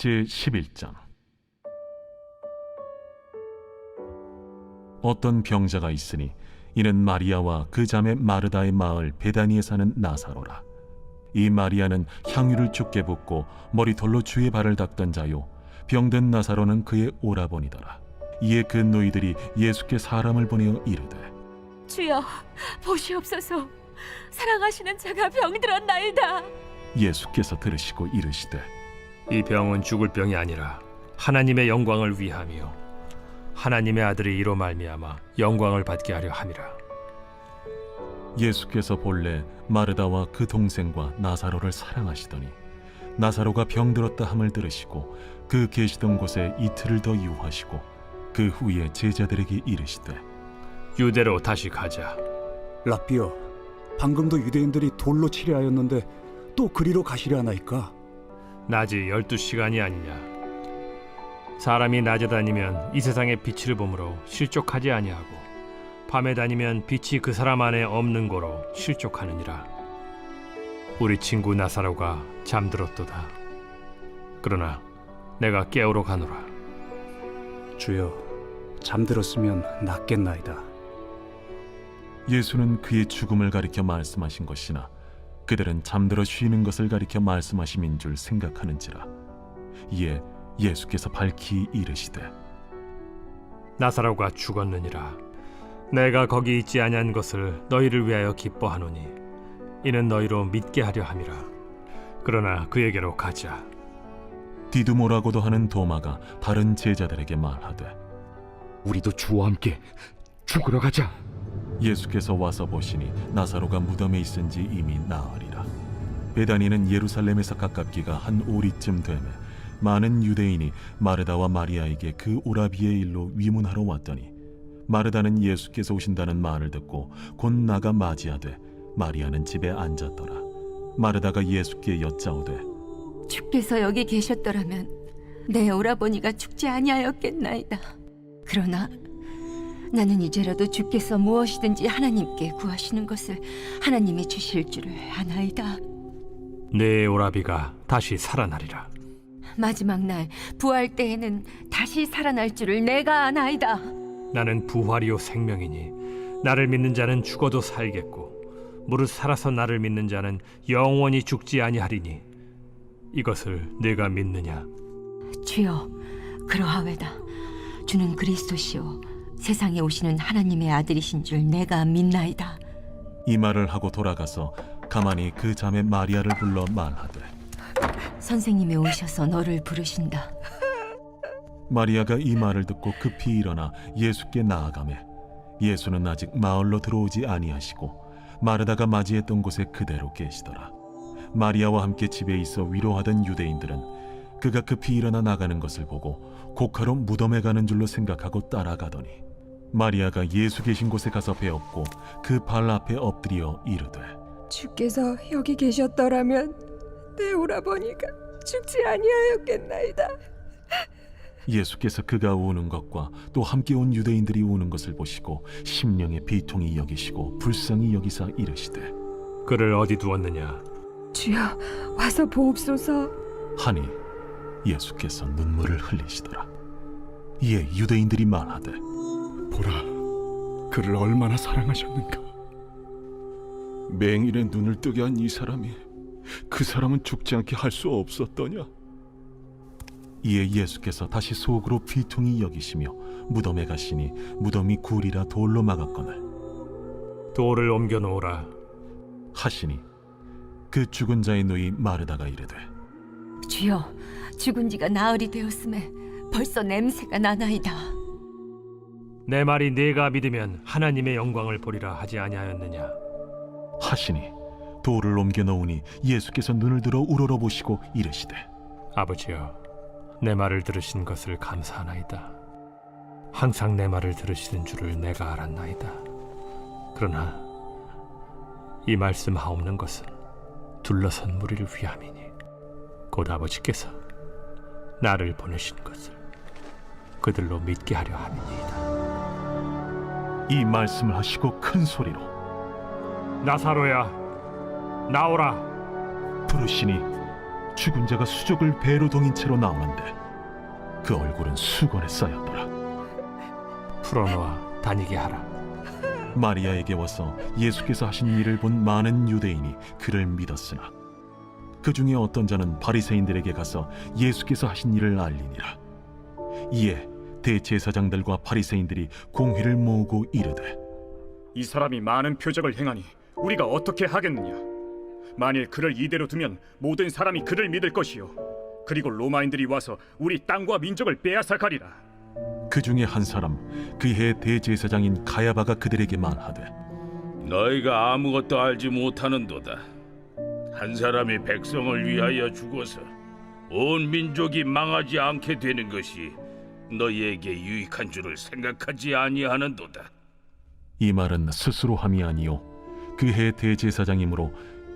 제11장. 어떤 병자가 있으니 이는 마리아와 그 자매 마르다의 마을 베다니에 사는 나사로라. 이 마리아는 향유를 죽게 붓고 머리털로 주의 발을 닦던 자요, 병든 나사로는 그의 오라버니더라. 이에 그 노이들이 예수께 사람을 보내어 이르되, 주여, 보시옵소서. 사랑하시는 자가 병들었나이다. 예수께서 들으시고 이르시되, 이 병은 죽을 병이 아니라 하나님의 영광을 위함이요 하나님의 아들이 이로 말미암아 영광을 받게 하려 함이라. 예수께서 본래 마르다와 그 동생과 나사로를 사랑하시더니 나사로가 병들었다 함을 들으시고 그 계시던 곳에 이틀을 더 유하시고 그 후에 제자들에게 이르시되, 유대로 다시 가자. 랍비여, 방금도 유대인들이 돌로 치려 하였는데 또 그리로 가시려 하나이까? 낮이 12시간이 아니냐. 사람이 낮에 다니면 이 세상의 빛을 보므로 실족하지 아니하고 밤에 다니면 빛이 그 사람 안에 없는 고로 실족하느니라. 우리 친구 나사로가 잠들었도다. 그러나 내가 깨우러 가노라. 주여, 잠들었으면 낫겠나이다. 예수는 그의 죽음을 가리켜 말씀하신 것이나 그들은 잠들어 쉬는 것을 가리켜 말씀하심인 줄 생각하는지라. 이에 예수께서 밝히 이르시되, 나사로가 죽었느니라. 내가 거기 있지 아니한 것을 너희를 위하여 기뻐하노니 이는 너희로 믿게 하려 함이라. 그러나 그에게로 가자. 디두모라고도 하는 도마가 다른 제자들에게 말하되, 우리도 주와 함께 죽으러 가자. 예수께서 와서 보시니 나사로가 무덤에 있은지 이미 나으리라. 베다니는 예루살렘에서 가깝기가 한 오리쯤 되매 많은 유대인이 마르다와 마리아에게 그 오라비의 일로 위문하러 왔더니 마르다는 예수께서 오신다는 말을 듣고 곧 나가 맞이하되 마리아는 집에 앉았더라. 마르다가 예수께 여짜오되, 주께서 여기 계셨더라면 내 오라버니가 죽지 아니하였겠나이다. 그러나 나는 이제라도 주께서 무엇이든지 하나님께 구하시는 것을 하나님이 주실 줄을 아나이다. 내 오라비가 다시 살아나리라. 마지막 날 부활 때에는 다시 살아날 줄을 내가 아나이다. 나는 부활이요 생명이니 나를 믿는 자는 죽어도 살겠고 무릇 살아서 나를 믿는 자는 영원히 죽지 아니하리니 이것을 내가 믿느냐? 주여, 그러하외다. 주는 그리스도시요 세상에 오시는 하나님의 아들이신 줄 내가 믿나이다. 이 말을 하고 돌아가서 가만히 그 자매 마리아를 불러 말하되, 선생님이 오셔서 너를 부르신다. 마리아가 이 말을 듣고 급히 일어나 예수께 나아가매 예수는 아직 마을로 들어오지 아니하시고 마르다가 맞이했던 곳에 그대로 계시더라. 마리아와 함께 집에 있어 위로하던 유대인들은 그가 급히 일어나 나가는 것을 보고 곡하러 무덤에 가는 줄로 생각하고 따라가더니 마리아가 예수 계신 곳에 가서 배웠고 그 발 앞에 엎드려 이르되, 주께서 여기 계셨더라면 내 오라버니가 죽지 아니하였겠나이다. 예수께서 그가 우는 것과 또 함께 온 유대인들이 우는 것을 보시고 심령의 비통이 여기시고 불쌍히 여기사 이르시되, 그를 어디 두었느냐? 주여, 와서 보옵소서. 하니 예수께서 눈물을 흘리시더라. 이에 유대인들이 말하되, 보라, 그를 얼마나 사랑하셨는가. 맹인의 눈을 뜨게 한 이 사람이 그 사람은 죽지 않게 할 수 없었더냐? 이에 예수께서 다시 속으로 비통히 여기시며 무덤에 가시니 무덤이 굴이라 돌로 막았거늘 돌을 옮겨 놓으라. 하시니 그 죽은 자의 누이 마르다가 이르되, 주여, 죽은 지가 나흘이 되었음에 벌써 냄새가 나나이다. 내 말이 네가 믿으면 하나님의 영광을 보리라 하지 아니하였느냐? 하시니 돌을 옮겨 놓으니 예수께서 눈을 들어 우러러보시고 이르시되, 아버지여, 내 말을 들으신 것을 감사하나이다. 항상 내 말을 들으시는 줄을 내가 알았나이다. 그러나 이 말씀 하옵는 것은 둘러선 무리를 위함이니 곧 아버지께서 나를 보내신 것을 그들로 믿게 하려 함이니이다. 이 말씀을 하시고 큰 소리로 나사로야, 나오라. 부르시니 죽은 자가 수족을 배로 동인 채로 나오는데 그 얼굴은 수건에 쌓였더라. 풀어놓아 다니게 하라. 마리아에게 와서 예수께서 하신 일을 본 많은 유대인이 그를 믿었으나 그 중에 어떤 자는 바리새인들에게 가서 예수께서 하신 일을 알리니라. 이에 대제사장들과 바리새인들이 공회를 모으고 이르되, 이 사람이 많은 표적을 행하니 우리가 어떻게 하겠느냐? 만일 그를 이대로 두면 모든 사람이 그를 믿을 것이요, 그리고 로마인들이 와서 우리 땅과 민족을 빼앗아 가리라. 그 중에 한 사람 그 해 대제사장인 가야바가 그들에게 말하되, 너희가 아무것도 알지 못하는도다. 한 사람이 백성을 위하여 죽어서 온 민족이 망하지 않게 되는 것이 너희에게 유익한 줄을 생각하지 아니하는도다. 이 말은 스스로 함이 아니요 그 해 대제사장이므로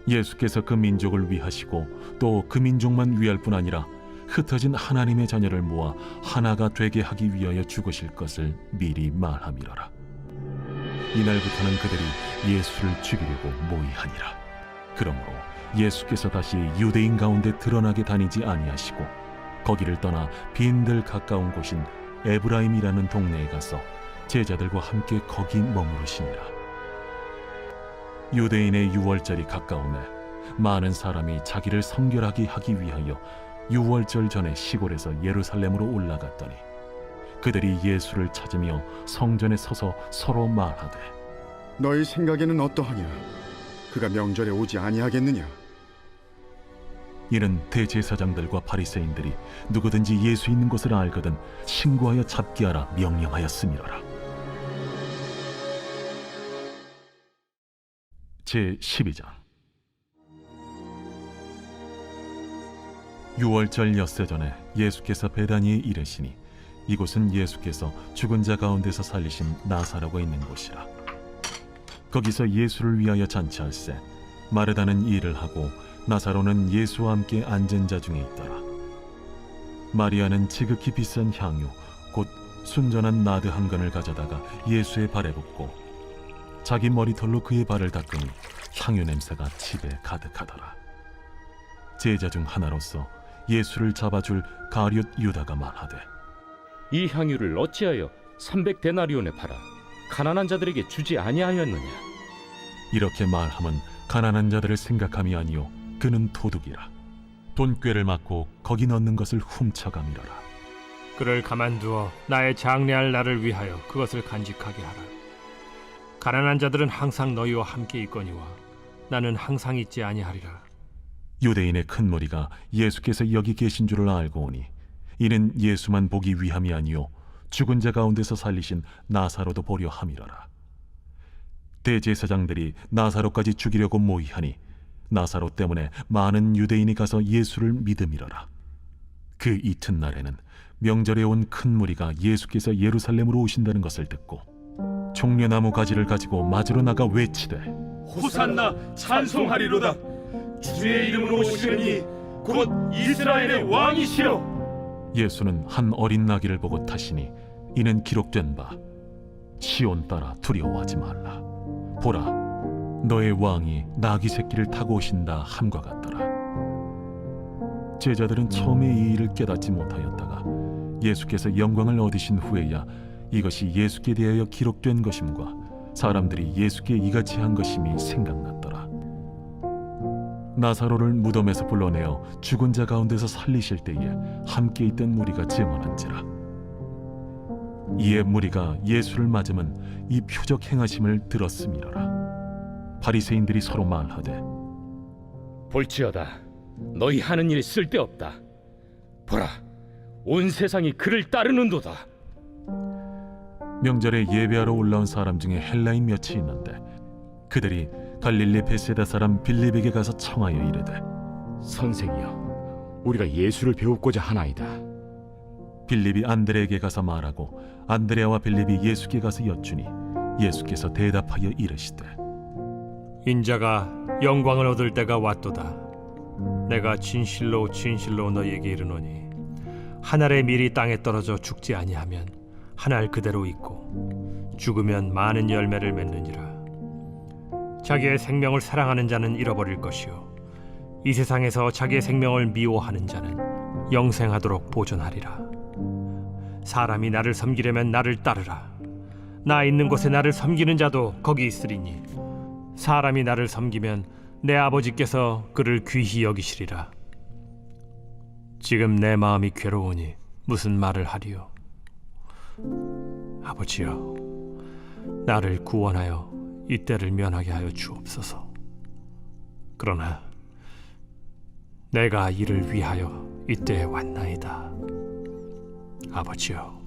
예수께서 그 민족을 위하시고 또 그 민족만 위할 뿐 아니라 흩어진 하나님의 자녀를 모아 하나가 되게 하기 위하여 죽으실 것을 미리 말함이로라. 이날부터는 그들이 예수를 죽이려고 모의하니라. 그러므로 예수께서 다시 유대인 가운데 드러나게 다니지 아니하시고 거기를 떠나 빈들 가까운 곳인 에브라임이라는 동네에 가서 제자들과 함께 거기 머무르시니라. 유대인의 유월절이 가까우매 많은 사람이 자기를 성결하게 하기 위하여 유월절 전에 시골에서 예루살렘으로 올라갔더니 그들이 예수를 찾으며 성전에 서서 서로 말하되, 너희 생각에는 어떠하냐? 그가 명절에 오지 아니하겠느냐? 이는 대제사장들과 바리새인들이 누구든지 예수 있는 곳을 알거든 신고하여 잡게 하라 명령하였음이로라. 제12장. 유월절 엿새 전에 예수께서 베다니에 이르시니 이곳은 예수께서 죽은 자 가운데서 살리신 나사로가 있는 곳이라. 거기서 예수를 위하여 잔치할세 마르다는 일을 하고 나사로는 예수와 함께 앉은 자 중에 있더라. 마리아는 지극히 비싼 향유 곧 순전한 나드 한 건을 가져다가 예수의 발에 붓고 자기 머리털로 그의 발을 닦으니 향유 냄새가 집에 가득하더라. 제자 중 하나로서 예수를 잡아줄 가룟 유다가 말하되, 이 향유를 어찌하여 300데나리온에 팔아 가난한 자들에게 주지 아니하였느냐? 이렇게 말함은 가난한 자들을 생각함이 아니요 그는 도둑이라. 돈꾀를 맞고 거기 넣는 것을 훔쳐가미러라. 그를 가만두어 나의 장래할 날을 위하여 그것을 간직하게 하라. 가난한 자들은 항상 너희와 함께 있거니와 나는 항상 있지 아니하리라. 유대인의 큰 무리가 예수께서 여기 계신 줄을 알고 오니 이는 예수만 보기 위함이 아니요 죽은 자 가운데서 살리신 나사로도 보려 함이로라. 대제사장들이 나사로까지 죽이려고 모의하니 나사로 때문에 많은 유대인이 가서 예수를 믿음이로라. 그 이튿날에는 명절에 온 큰 무리가 예수께서 예루살렘으로 오신다는 것을 듣고 종려나무 가지를 가지고 맞으러 나가 외치되, 호산나 찬송하리로다. 주의 이름으로 오시려니 곧 이스라엘의 왕이시여. 예수는 한 어린 나귀를 보고 타시니 이는 기록된 바 시온 따라 두려워하지 말라. 보라, 너의 왕이 나귀 새끼를 타고 오신다 함과 같더라. 제자들은 처음에 이 일을 깨닫지 못하였다가 예수께서 영광을 얻으신 후에야 이것이 예수께 대하여 기록된 것임과 사람들이 예수께 이같이 한 것임이 생각났더라. 나사로를 무덤에서 불러내어 죽은 자 가운데서 살리실 때에 함께 있던 무리가 증언한지라. 이에 무리가 예수를 맞으면 이 표적 행하심을 들었음이로라. 바리새인들이 서로 말하되, 볼지어다, 너희 하는 일이 쓸데없다. 보라, 온 세상이 그를 따르는도다. 명절에 예배하러 올라온 사람 중에 헬라인 몇이 있는데 그들이 갈릴리 베세다 사람 빌립에게 가서 청하여 이르되, 선생이여, 우리가 예수를 배우고자 하나이다. 빌립이 안드레에게 가서 말하고 안드레와 빌립이 예수께 가서 여쭈니 예수께서 대답하여 이르시되, 인자가 영광을 얻을 때가 왔도다. 내가 진실로 진실로 너희에게 이르노니 한 알의 밀이 땅에 떨어져 죽지 아니하면 한 알 그대로 있고 죽으면 많은 열매를 맺느니라. 자기의 생명을 사랑하는 자는 잃어버릴 것이요 이 세상에서 자기의 생명을 미워하는 자는 영생하도록 보존하리라. 사람이 나를 섬기려면 나를 따르라. 나 있는 곳에 나를 섬기는 자도 거기 있으리니 사람이 나를 섬기면 내 아버지께서 그를 귀히 여기시리라. 지금 내 마음이 괴로우니 무슨 말을 하리요? 아버지여, 나를 구원하여 이 때를 면하게 하여 주옵소서. 그러나 내가 이를 위하여 이때에 왔나이다. 아버지여,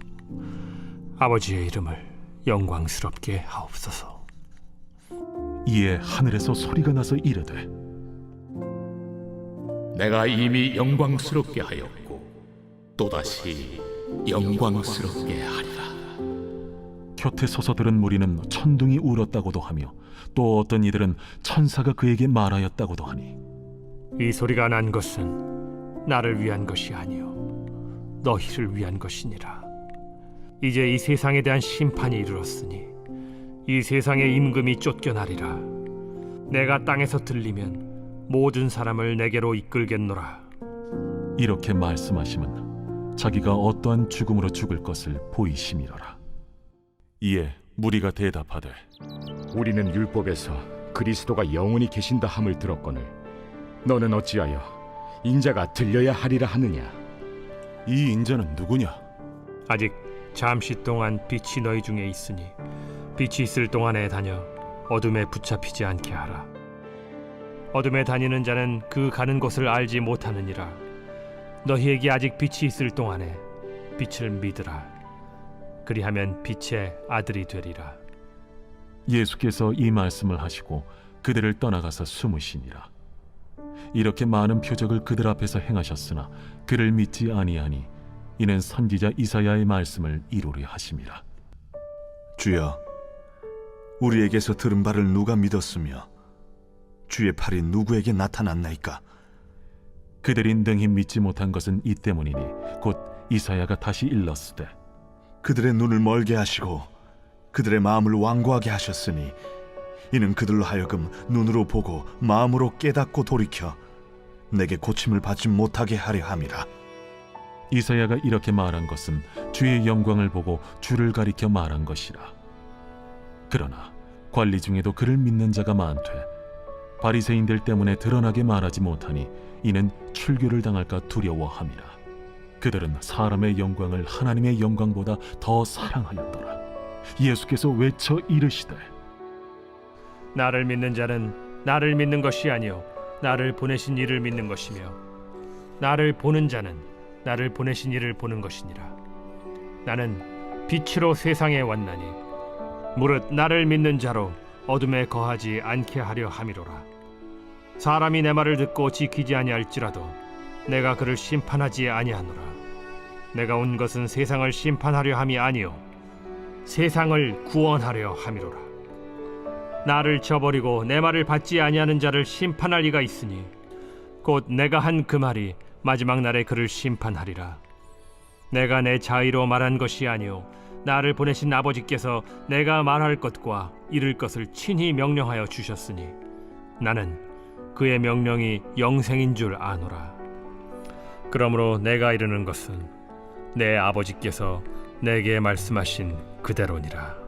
아버지의 이름을 영광스럽게 하옵소서. 이에 하늘에서 소리가 나서 이르되 내가 이미 영광스럽게 하였고 또다시 영광스럽게 하리라. 곁에 서서 들은 무리는 천둥이 울었다고도 하며 또 어떤 이들은 천사가 그에게 말하였다고도 하니 이 소리가 난 것은 나를 위한 것이 아니요 너희를 위한 것이니라. 이제 이 세상에 대한 심판이 이르렀으니 이 세상의 임금이 쫓겨나리라. 내가 땅에서 들리면 모든 사람을 내게로 이끌겠노라. 이렇게 말씀하심은 자기가 어떠한 죽음으로 죽을 것을 보이심이로라. 이에 무리가 대답하되 우리는 율법에서 그리스도가 영원히 계신다 함을 들었거늘 너는 어찌하여 인자가 들려야 하리라 하느냐? 이 인자는 누구냐? 아직 잠시 동안 빛이 너희 중에 있으니 빛이 있을 동안에 다녀 어둠에 붙잡히지 않게 하라. 어둠에 다니는 자는 그 가는 곳을 알지 못하느니라. 너희에게 아직 빛이 있을 동안에 빛을 믿으라. 그리하면 빛의 아들이 되리라. 예수께서 이 말씀을 하시고 그들을 떠나가서 숨으시니라. 이렇게 많은 표적을 그들 앞에서 행하셨으나 그를 믿지 아니하니 이는 선지자 이사야의 말씀을 이루려 하심이라. 주여, 우리에게서 들은 바를 누가 믿었으며 주의 팔이 누구에게 나타났나이까? 그들이 능히 믿지 못한 것은 이 때문이니 곧 이사야가 다시 일렀으되 그들의 눈을 멀게 하시고 그들의 마음을 완고하게 하셨으니 이는 그들로 하여금 눈으로 보고 마음으로 깨닫고 돌이켜 내게 고침을 받지 못하게 하려 함이라. 이사야가 이렇게 말한 것은 주의 영광을 보고 주를 가리켜 말한 것이라. 그러나 관리 중에도 그를 믿는 자가 많되 바리새인들 때문에 드러나게 말하지 못하니 이는 출교를 당할까 두려워함이라. 그들은 사람의 영광을 하나님의 영광보다 더 사랑하였더라. 예수께서 외쳐 이르시되 나를 믿는 자는 나를 믿는 것이 아니요 나를 보내신 이를 믿는 것이며 나를 보는 자는 나를 보내신 이를 보는 것이니라. 나는 빛으로 세상에 왔나니 무릇 나를 믿는 자로 어둠에 거하지 않게 하려 함이로라. 사람이 내 말을 듣고 지키지 아니할지라도 내가 그를 심판하지 아니하노라. 내가 온 것은 세상을 심판하려 함이 아니요 세상을 구원하려 함이로라. 나를 저버리고 내 말을 받지 아니하는 자를 심판할 이가 있으니 곧 내가 한 그 말이 마지막 날에 그를 심판하리라. 내가 내 자의로 말한 것이 아니요 나를 보내신 아버지께서 내가 말할 것과 이룰 것을 친히 명령하여 주셨으니 나는 그의 명령이 영생인 줄 아노라. 그러므로 내가 이르는 것은 내 아버지께서 내게 말씀하신 그대로니라.